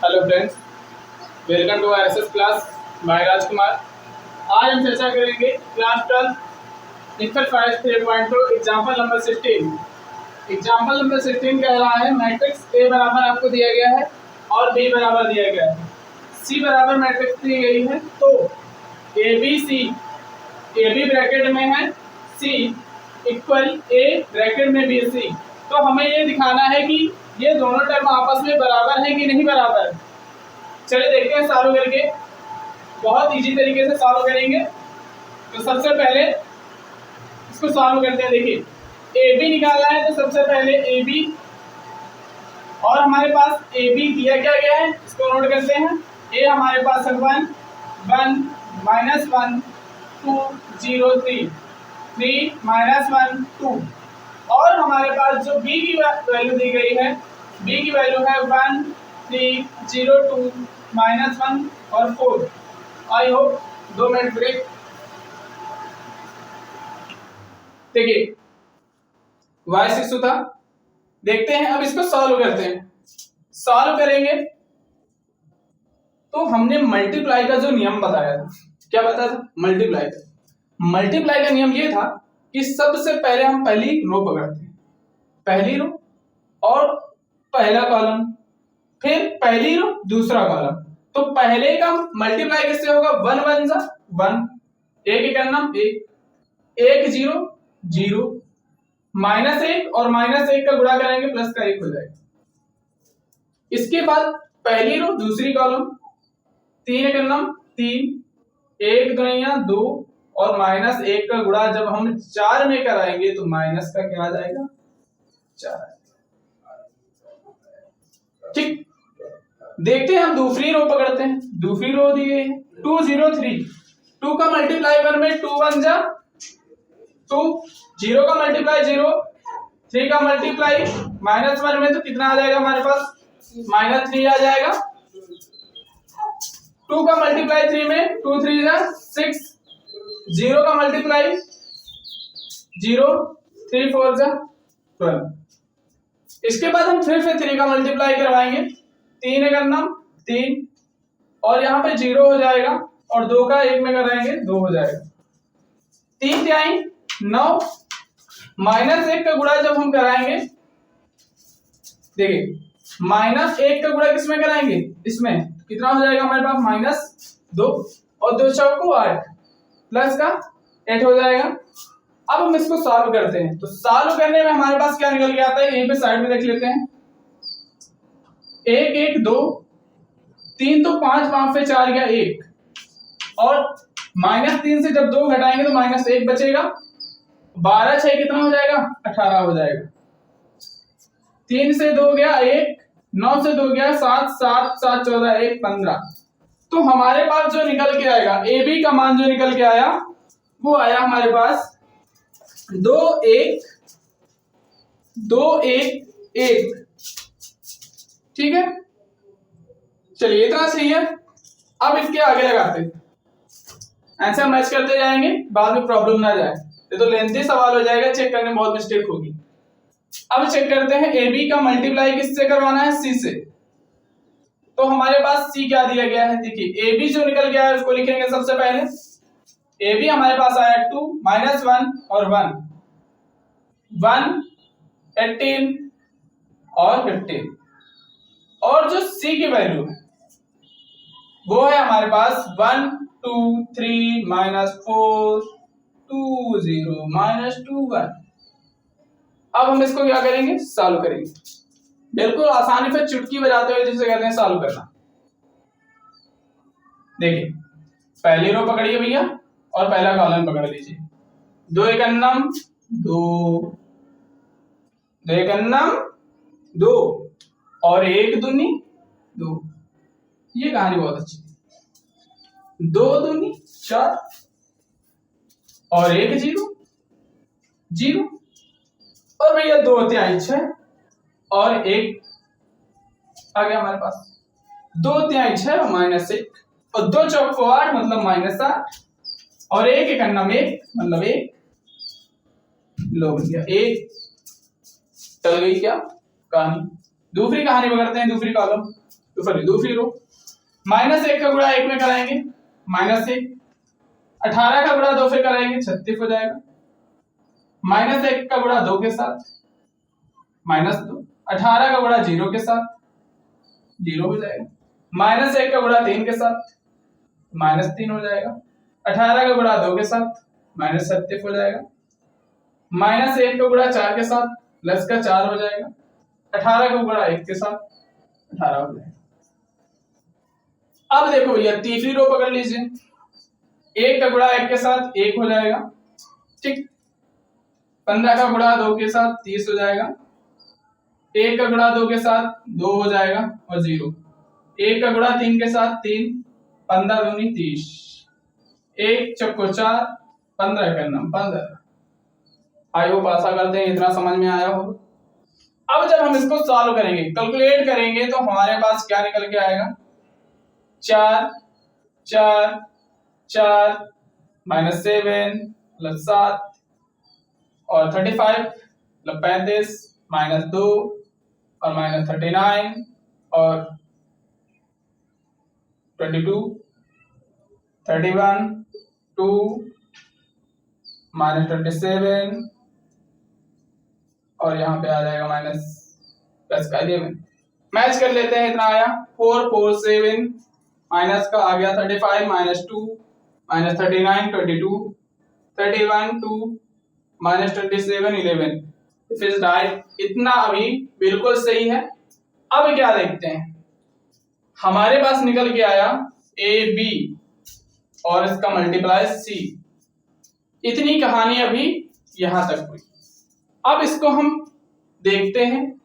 Hello friends, welcome to RSS class by Rajkumar. आज हम चर्चा करेंगे class 12 exercise 3.2 example number 16। Example number 16 कह रहा है मैट्रिक्स ए बराबर आपको दिया गया है और बी बराबर दिया गया है, सी बराबर मैट्रिक्स दी गई है। तो A B C, A B bracket में है, सी इक्वल ए ब्रैकेट में बी सी। तो हमें ये दिखाना है कि ये दोनों टर्म आपस में बराबर है कि नहीं बराबर। चलिए देखते हैं सॉल्व करके, बहुत इजी तरीके से सॉल्व करेंगे। तो सबसे पहले इसको सॉल्व करते हैं। देखिए ए बी निकालना है तो सबसे पहले ए बी, और हमारे पास ए बी दिया क्या गया है इसको नोट करते हैं। ए हमारे पास है 1 1 -1 2 0 3 3 -1 2, और हमारे पास जो बी की वैल्यू दी गई है, बी की वैल्यू है 1 3 0 2 -1 और 4। I hope 2 minute break. देखिए y6 था, देखते हैं अब इसको सॉल्व करते हैं। सॉल्व करेंगे तो हमने मल्टीप्लाई का जो नियम बताया था, क्या बताया था? मल्टीप्लाई का नियम ये था कि सबसे पहले हम पहली रो पकड़ते हैं, पहली रो और पहला कॉलम, फिर पहली रो दूसरा कॉलम। तो पहले का मल्टीप्लाई किससे होगा? 1 1 जा 1, एक एक करना 1 1 0 0, -1 और -1 का गुणा करेंगे प्लस का 1 हो जाएगा। इसके बाद पहली रो दूसरी कॉलम, 3 करना 3, 1 दुनिया 2 और -1 का गुणा जब हम 4 में कराएंगे तो माइनस का क्या आ जाएगा? 4। ठीक, देखते हैं हम दूसरी रो पकड़ते हैं। दूसरी रो दी गई है 2 0 3, 2 का मल्टीप्लाई 1 में 2 1 जा 2, 0 का मल्टीप्लाई 0, 3 का मल्टीप्लाई -1 में तो कितना आ जाएगा हमारे पास? -3 आ जाएगा। 2 का मल्टीप्लाई 3 में 2 3 जा 6, 0 का मल्टीप्लाई 0, 3 4 जा 12। इसके बाद हम फिर से 3 का मल्टीप्लाई करवाएंगे, 3 करना 3 और यहाँ पे 0 हो जाएगा, और 2 का 1 में कराएंगे 2 हो जाएगा। 3 त्याई 9, -1 का गुणा जब हम कराएंगे, देखिए -1 का गुणा किसमें कराएंगे? इसमें कितना हो जाएगा हमारे पास? -2 और 2 चौको 8 प्लस का 8 हो जाएगा। अब हम इसको सॉल्व करते हैं, तो सॉल्व करने में हमारे पास क्या निकल के आता है यहीं पे साइड में देख लेते हैं। 1 1 2 3 तो 5 5 से 4 गया 1, और -3 से जब 2 घटाएंगे तो -1 बचेगा। 12 6 कितना हो जाएगा? 18 हो जाएगा। 3 से 2 गया 1, 9 से 2 गया 7 7 7 14 1 15। तो हमारे पास जो निकल के आएगा, ए बी का मान जो निकल के आया वो आया हमारे पास 2 1 2 1 1। ठीक है, चलिए इतना सही है। अब इसके आगे लगाते हैं, आंसर मैच करते जाएंगे, बाद में प्रॉब्लम ना जाए, ये तो लेंथी सवाल हो जाएगा, चेक करने में बहुत मिस्टेक होगी। अब चेक करते हैं ए बी का मल्टीप्लाई किससे करवाना है? सी से। तो हमारे पास सी क्या दिया गया है? देखिए ए बी जो निकल गया है उसको लिखेंगे सबसे पहले। ए बी हमारे पास आया 2 -1 और 1 1 18 और 15, और जो सी की वैल्यू है वो है हमारे पास 1 2 3 -4 2 0 -2 1। अब हम इसको क्या करेंगे? सॉल्व करेंगे, बिल्कुल आसानी से चुटकी बजाते हुए जिसे कहते हैं सॉल्व करना। देखिए पहली रो पकड़िए भैया और पहला कॉलम पकड़ लीजिए। 2 1 2 2 1 2 और 1 दूनी 2। ये कहानी बहुत अच्छी है। 2 दूनी 4 और 1 0 0, और भैया 2 तिहाई 6 और 1 आ गया हमारे पास। 2 तिहाई 6 और -1 और 2 चौको 8 मतलब -8, और 1 1 मतलब 1। लो भैया 1 चल गई क्या कहानी। दूसरी कहानी पकड़ते हैं, दूसरी कॉलम तो फिर दूसरी रो -1 का गुणा 1 में कराएंगे -1, 18 का गुणा 2 से कराएंगे 36 हो जाएगा, -1 का गुणा 2 के साथ -2, 18 का गुणा 0 के साथ 0 हो जाएगा, -1 का गुणा 3 के साथ -3 हो जाएगा, 18 का गुणा 2 के साथ -37 हो जाएगा, -1 का गुणा 4 के साथ प्लस का 4 हो जाएगा, 18 का गुणा 1 के साथ 18 हो जाएगा। अब देखो भैया तीसरी रो पकड़ लीजिए, 1 का गुणा 1 के साथ 1 हो जाएगा, ठीक, 15 का गुणा 2 के साथ 30 हो जाएगा, 1 का गुणा 2 के साथ 2 हो जाएगा और 0, 1 का गुणा 3 के साथ 3, 15 दूनी 30, 1 चौको 4, 15 का नाम 15। आई होप आशा करते हैं इतना समझ में आया हो। अब जब हम इसको सॉल्व करेंगे, कैलकुलेट करेंगे, तो हमारे पास क्या निकल के आएगा, 4 4 4 -7 प्लस 7 और 35 प्लस 35 -2 और -39 और 22 31 2 -27 और यहाँ पे आ जाएगा माइनस प्लस का 11। मैच कर लेते हैं, इतना आया 4 4 7 माइनस का आ गया 35 -2 -39 22 31 2 -27 11। फिर राइट, इतना अभी बिल्कुल सही है। अब क्या देखते हैं, हमारे पास निकल के आया ए बी और इसका मल्टीप्लाई सी। इतनी कहानी अभी यहां तक हुई। अब इसको हम देखते हैं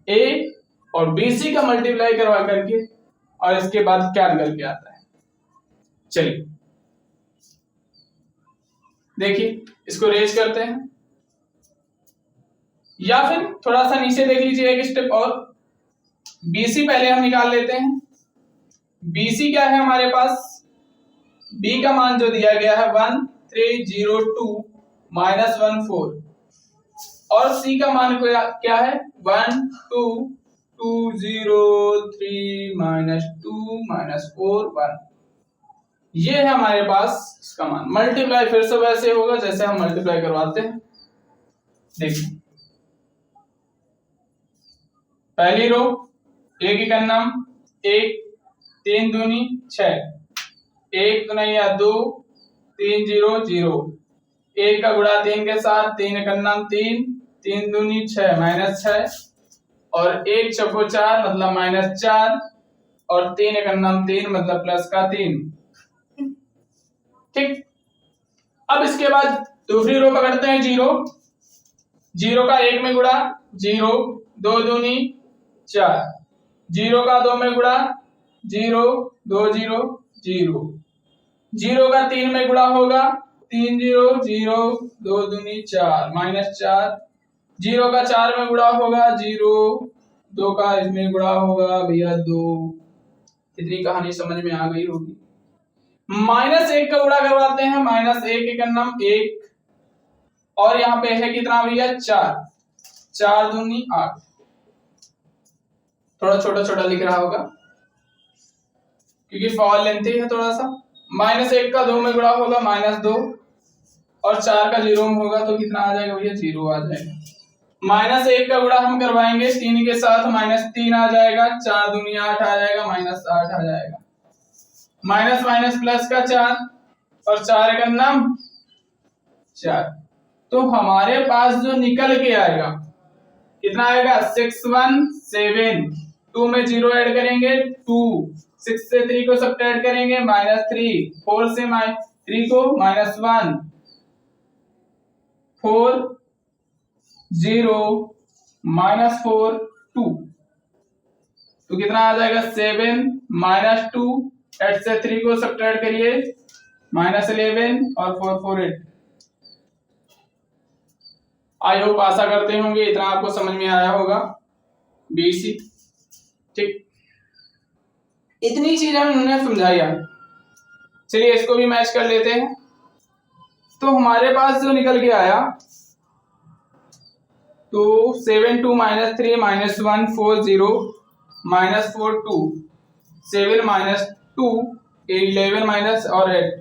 ए और बी सी का मल्टीप्लाई करवा करके और इसके बाद क्या निकल के आता है। चलिए देखिए, इसको रेज करते हैं या फिर थोड़ा सा नीचे देख लीजिए एक स्टेप और। बीसी पहले हम निकाल लेते हैं। बीसी क्या है हमारे पास, बी का मान जो दिया गया है 1302 -14 और सी का मान क्या है 12203 -2 -4 1। ये है हमारे पास इसका मान। मल्टीप्लाई फिर से वैसे होगा जैसे हम मल्टीप्लाई करवाते हैं। देखिए पहली रो एक ही नाम 1 3 दूनी 6 1 दुनिया 2 3 0 0 1 का गुणा 3 के साथ 3 का नाम 3 3 दूनी 6 -6 और 1 चौको 4 मतलब -4 और 3 का नाम 3 मतलब प्लस का 3। ठीक, अब इसके बाद दूसरी रो पकड़ते हैं 0 0 का 1 में गुणा 0 2 दूनी 4 0 का 2 में गुणा 0 2 0 0 0 का 3 में गुणा होगा 3 0 0 2 दूनी 4 -4 0 का 4 में गुणा होगा 0 2 का इसमें गुणा होगा भैया 2। इतनी कहानी समझ में आ गई होगी। -1 का गुणा करवाते हैं, -1 का नाम 1 और यहाँ पे है कितना भैया 4 4 दूनी 8। थोड़ा छोटा छोटा लिख रहा होगा क्योंकि फॉल लेंथी है थोड़ा सा। -1 का 2 में गुणा होगा -2 और 4 का 0 में होगा तो कितना आ जाएगा भैया 0 आ जाएगा। -1 का गुणा हम करवाएंगे 3 के साथ -3 आ जाएगा, 4 दूनी 8 आ जाएगा, -8 आ जाएगा, माइनस माइनस प्लस का 4 और 4 का नाम 4। तो हमारे पास जो निकल के आएगा कितना आएगा 617। 2 में 0 ऐड करेंगे 2, 6 से 3 को सब्ट्रैक्ट करेंगे -3, 4 से 3 को -1, 4 0 -4 2 तो कितना आ जाएगा 7 -2, 8 से 3 को सब्ट्रैक्ट करिए -11 और 4 4 8। आई होप आशा करते होंगे इतना आपको समझ में आया होगा बीसी। ठीक, इतनी चीजें उन्होंने समझाई है। चलिए इसको भी मैच कर लेते हैं। तो हमारे पास जो निकल के आया तो 7 2 -3 -1 4 0 -4 2, 7 -2, 11 माइनस और 8।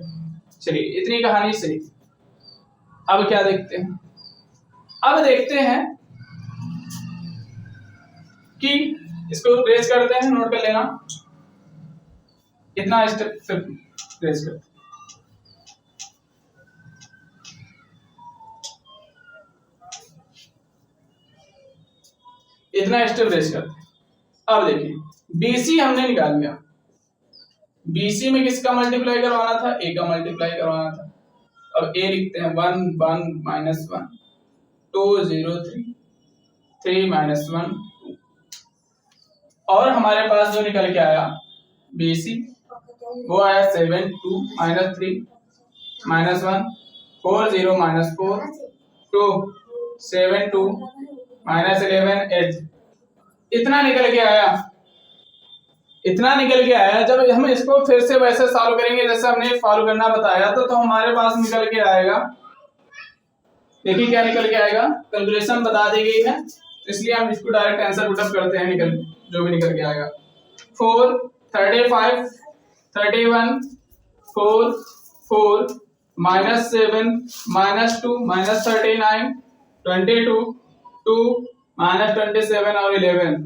चलिए इतनी कहानी सही। अब क्या देखते हैं, अब देखते हैं कि इसको रेज करते हैं, नोट कर लेना इतना स्टेप फिर रेज करते हैं। इतना स्टेप रेज करते हैं। अब देखिए बीसी हमने निकाल लिया, बीसी में किसका मल्टीप्लाई करवाना था, ए का मल्टीप्लाई करवाना था। अब ए लिखते हैं 1 1 -1 2 0 3 3 -1 2, और हमारे पास जो निकल के आया बीसी वो आया 7 2 -3 -1 4 0 -4 2 7 2 -11 8। इतना निकल के आया, इतना निकल के आया। जब हम इसको फिर से वैसे सॉल्व करेंगे जैसे हमने सॉल्व करना बताया तो हमारे पास निकल के आएगा, देखिए क्या निकल के आएगा, कैलकुलेशन बता दी गई है इसलिए हम इसको डायरेक्ट आंसर पुटअप करते हैं, निकल जो भी निकल के आएगा 4 35 31 4 4 -7 -2 -39 22 2 -27 और 11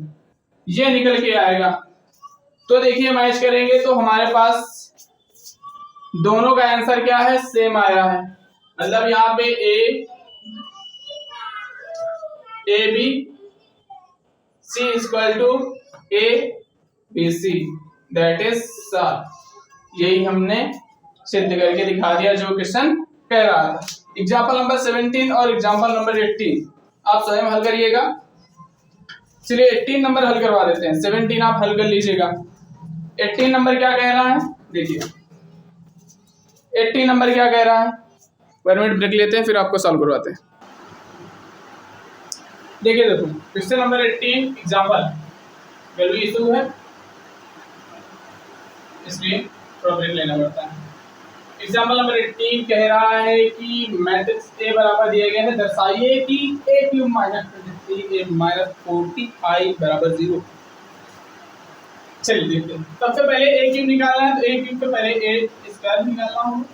ये निकल के आएगा। तो देखिए मैच करेंगे तो हमारे पास दोनों का आंसर क्या है, सेम आया है। मतलब यहाँ पे A B C equal to A B C, that is 7। यही हमने सिद्ध करके दिखा दिया जो क्वेश्चन कह रहा था। एग्जाम्पल नंबर 17 और एग्जाम्पल नंबर 18 आप स्वयं हल करिएगा। चलिए 18 नंबर हल करवा देते हैं, 17 आप हल कर लीजिएगा। 18 नंबर क्या कह रहा है, देखिए 18 नंबर क्या कह रहा है। 1 मिनट ब्रेक लेते हैं फिर आपको सॉल्व करवाते हैं। देखिए देखो question number 18 example value issue है इसलिए थोड़ा ब्रेक लेना पड़ता है। एग्जाम्पल नंबर 18 कह रहा है कि मैट्रिक्स ए बराबर दिए गए हैं, दर्शाइए कि a क्यूब -23 a -40i बराबर 0। चलिए देखते हैं। सबसे पहले a क्यूब निकालना है तो a क्यूब से पहले a स्क्वायर निकालना होगा,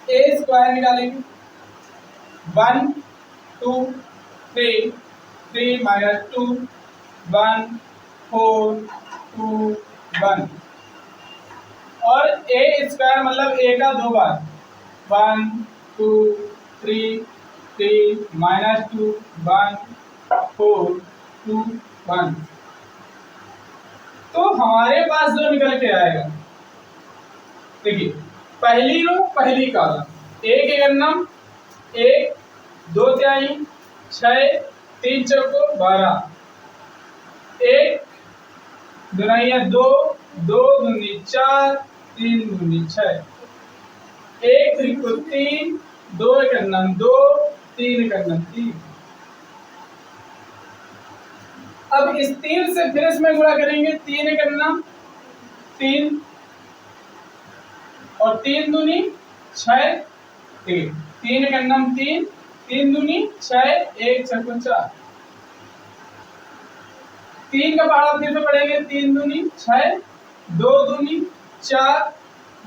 a स्क्वायर निकालेंगे 1 2 3 3 -2 1 4 2 1 और a स्क्वायर मतलब a का 2 बार 1 2 3 3 -2 1 4 2 1। तो हमारे पास जो निकल के आएगा, देखिए पहली रो पहली कॉलम एक एकम 1 2 तिहाई 6 3 चौको 12 1 दुनिया 2 2 दूनी 4 3 दूनी 6 1 त्रिको 3 2 एकम 2 3 एकम 3। अब इस 3 से फिर इसमें गुणा करेंगे, 3 एकम 3 और 3 दूनी 6 3 एकम 3 3 दूनी 6 1 छक्का 4। 3 का पहाड़ा फिर से पढ़ेंगे, 3 दूनी 6 2 दूनी 4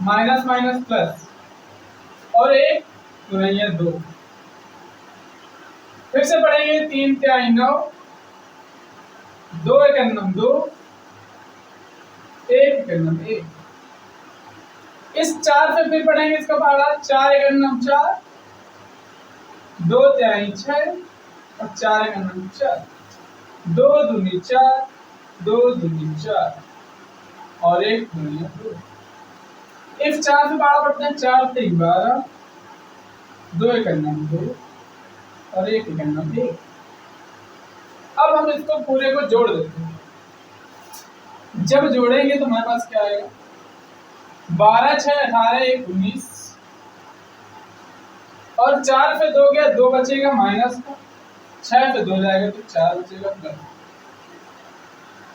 माइनस माइनस प्लस और 1 गुणा 2। फिर से पढ़ेंगे 3 तिहाई 9 2 एकम 2 1 एकम 1। इस 4 से फिर पढ़ेंगे इसका पहाड़ा 4 एकम 4 2 तिहाई 6 और 4 एकम 4 2 दूनी 4 2 दूनी 4 और 1 गुणा 2। इस 4 से पहाड़ा पढ़ते हैं 4 3 12 2 एकम 2 और 1 एकम 1। अब हम इसको पूरे को जोड़ देते हैं। जब जोड़ेंगे तो हमारे पास क्या आएगा, 12 6 18 1 19 और 4 पे 2 गया 2 बचेगा माइनस का, 6 पे 2 जाएगा तो 4 बचेगा प्लस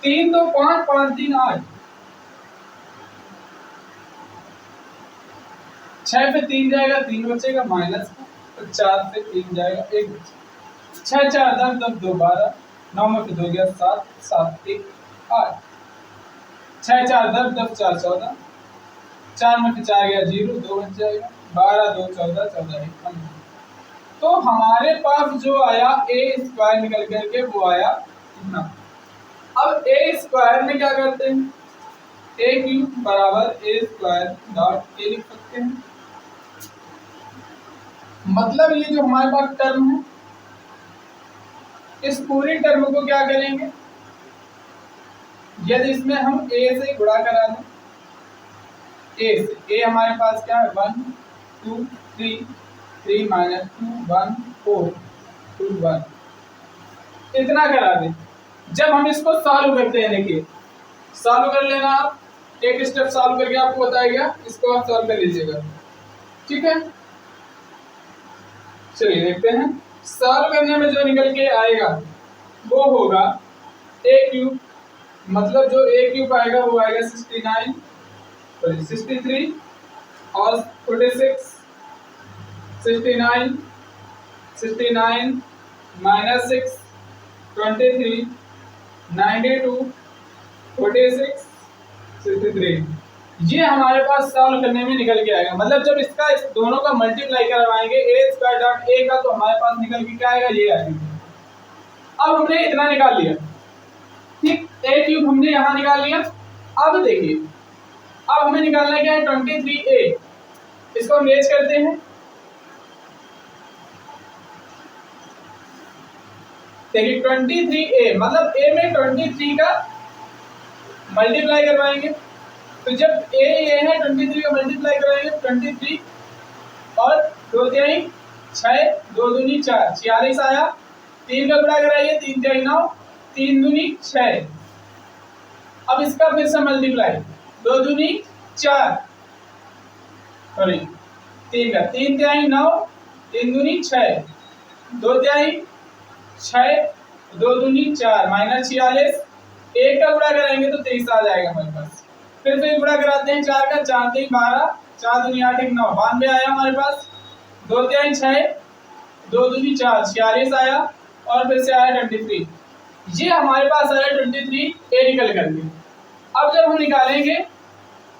3 2 5 5 3 8 6 पे 3 जाएगा 3 बचेगा माइनस का, तो 4 पे 3 जाएगा 1 बचेगा 6 4 10 10 2 12 9 में फिर 2 गया 7, 7 1 8, 6 4 10, 10 4 14, 4 में फिर 4 गया 0, 2 बच जाएगा, 12 2 14, 14 1 15। तो हमारे पास जो आया ए स्क्वायर निकल करके वो आया कितना। अब ए स्क्वायर में क्या करते हैं, ए क्यूब बराबर ए स्क्वायर डॉट ए लिख सकते हैं। मतलब ये जो हमारे पास टर्म है, इस पूरी टर्म को क्या करेंगे, यदि इसमें हम ए से गुणा करा दें, ए से, ए हमारे पास क्या है 1 2 3 3 माइनस 2 1 4 2 1, इतना करा दें। जब हम इसको सॉल्व करते हैं, देखिए सॉल्व कर लेना आप, एक स्टेप सॉल्व करके आपको बताएगा, इसको आप सॉल्व कर लीजिएगा, ठीक है। चलिए देखते हैं, सॉल्व करने में जो निकल के आएगा वो होगा ए क्यूब, मतलब जो ए क्यूब आएगा वो आएगा 69 63 और 46 69 69 माइनस 6 23 92 46 63, ये हमारे पास सॉल्व करने में निकल के आएगा। मतलब जब इसका इस दोनों का मल्टीप्लाई करवाएंगे ए स्क्वायर डॉट ए का, तो हमारे पास निकल के क्या आएगा, ये आएगा। अब हमने इतना निकाल लिया, ठीक, ए क्यूब हमने यहाँ निकाल लिया। अब देखिए, अब हमें निकालना क्या है 23a, इसको हम रेज करते हैं। देखिए 23a मतलब a में 23 का मल्टीप्लाई करवाएंगे, तो जब a ये है 23 का मल्टीप्लाई कराएंगे 23 और 2 तिहाई 6 2 दूनी 4 46 आया, 3 का गुणा कराइए 3 तिहाई 9 3 दूनी 6, अब इसका फिर से मल्टीप्लाई 2 दूनी 4 सॉरी 3 का 3 तिहाई 9 3 दूनी 6 2 तिहाई 6 2 दूनी 4 माइनस 46, एक का गुणा कराएंगे तो 23 आ जाएगा हमारे पास। फिर गुणा कराते हैं 4 का 4 3 12 4 दूनी 8 1 9 92 आया हमारे पास, 2 तिहाई 6 2 दूनी 4 46 आया और फिर से आया 23, ये हमारे पास आया 23 ए निकल करके। अब जब हम निकालेंगे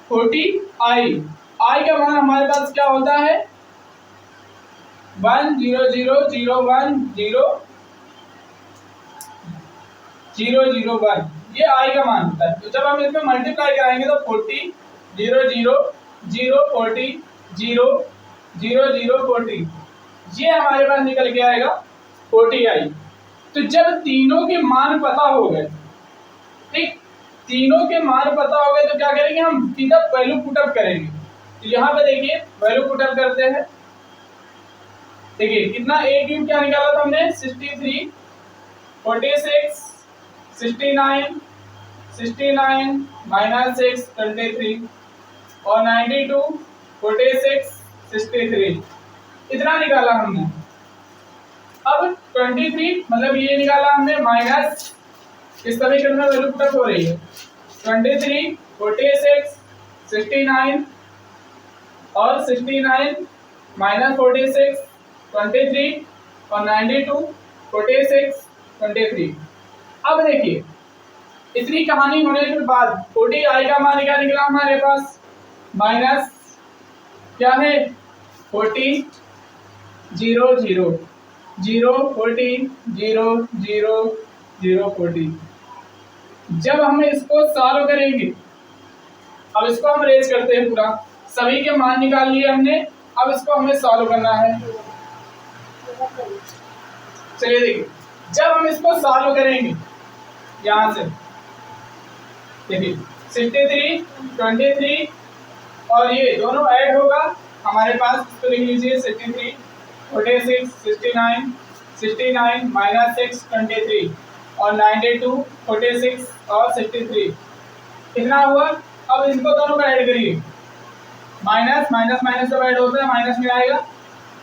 40 आई, आई का मान हमारे पास क्या होता है 1 0 0 0 1 0 0 0 1, ये आई का मान होता है। तो जब हम इसमें मल्टीप्लाई कराएंगे तो 40 0 0 0 40 0 0 0 40, ये हमारे पास निकल के आएगा 40 आई। तो जब तीनों के मान पता हो गए, ठीक, तीनों के मान पता हो गए तो क्या करेंगे, हम सीधा वैल्यू पुटअप करेंगे। तो यहाँ पे देखिए वैल्यू पुटअप करते हैं, देखिए कितना ए क्यूब क्या निकाला था हमने 63 46 69 69 माइनस 6 23 और 92 46 63, इतना निकाला हमने। अब 23 मतलब ये निकाला हमने माइनस, इस समीकरण में वैल्यू पुटअप हो रही है 23 46 69 और 69 माइनस 46 23 और 92 46 23। अब देखिए इतनी कहानी होने के बाद 40 आई का मान क्या निकला हमारे पास माइनस क्या है 40 0 0 0 40 0 0 0 40। जब हम इसको सॉल्व करेंगे, अब इसको हम रेज करते हैं, पूरा सभी के मान निकाल लिए हमने, अब इसको हमें सॉल्व करना है। चलिए देखिए, जब हम इसको सॉल्व करेंगे यहां से देखिए 63 23 और ये दोनों ऐड होगा हमारे पास, इसको लिख लीजिए 63 46 69 69 माइनस 6 23 और 92 46 और 63, कितना हुआ। अब इनको दोनों को ऐड करिए, माइनस माइनस माइनस सब ऐड होता है, माइनस में आएगा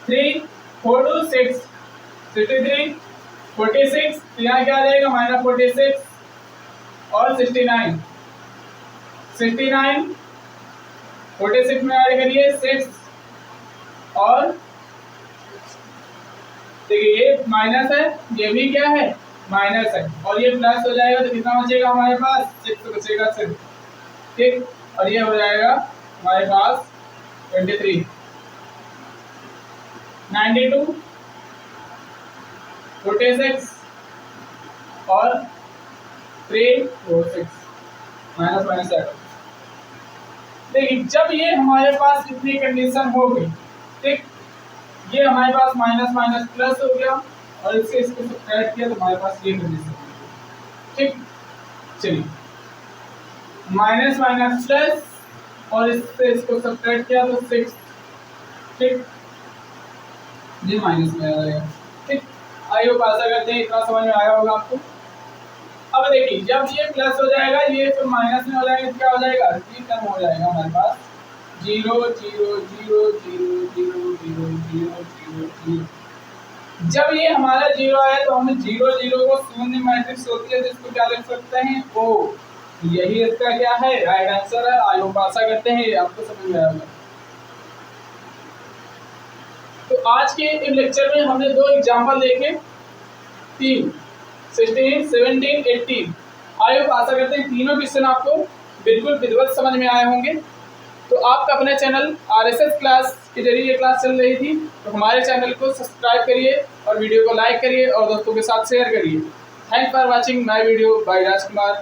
3 4 2 6 63 46, यहाँ क्या आ जाएगा माइनस 46 और 69 69 46 में ऐड करिए 6 और देखिए ये माइनस है, ये भी क्या है माइनस है और ये प्लस हो जाएगा तो कितना बचेगा हमारे पास 6 बचेगा सिर्फ, ठीक। और ये हो जाएगा हमारे पास 23, 92, 46 और 3 4 6 माइनस माइनस ऐड। देखिए जब ये हमारे पास इतनी कंडीशन हो गई, ठीक, ये हमारे पास माइनस माइनस प्लस हो गया और इससे इसको सब्ट्रैक्ट किया तो हमारे पास ये कंडीशन, ठीक। चलिए माइनस माइनस प्लस और इससे इसको सब्ट्रैक्ट किया तो 6, ठीक, ये माइनस में आ जाएगा, ठीक। आई होप आशा करते हैं इतना समझ में आया होगा आपको। अब देखिए जब ये प्लस हो जाएगा ये फिर माइनस में हो जाएगा, क्या हो जाएगा, ये टर्म हो जाएगा हमारे पास 0 0 0 0 0 0 0 0 0। जब ये हमारा 0 आया तो हमें 0 0 को शून्य मैट्रिक्स होती है जिसको क्या लिख सकते हैं ओ, यही इसका क्या है राइट आंसर है। आई होप आशा करते हैं आपको समझ में आया होगा। तो आज के इस लेक्चर में हमने 2 एग्जाम्पल देखे, 3 16 17 18। आई होप आशा करते हैं तीनों क्वेश्चन आपको बिल्कुल विधिवत समझ में आए होंगे। तो आपका अपने चैनल आरएसएस क्लास के जरिए ये क्लास चल रही थी, तो हमारे चैनल को सब्सक्राइब करिए और वीडियो को लाइक करिए और दोस्तों के साथ शेयर करिए। Thanks for watching my video by Rajkumar.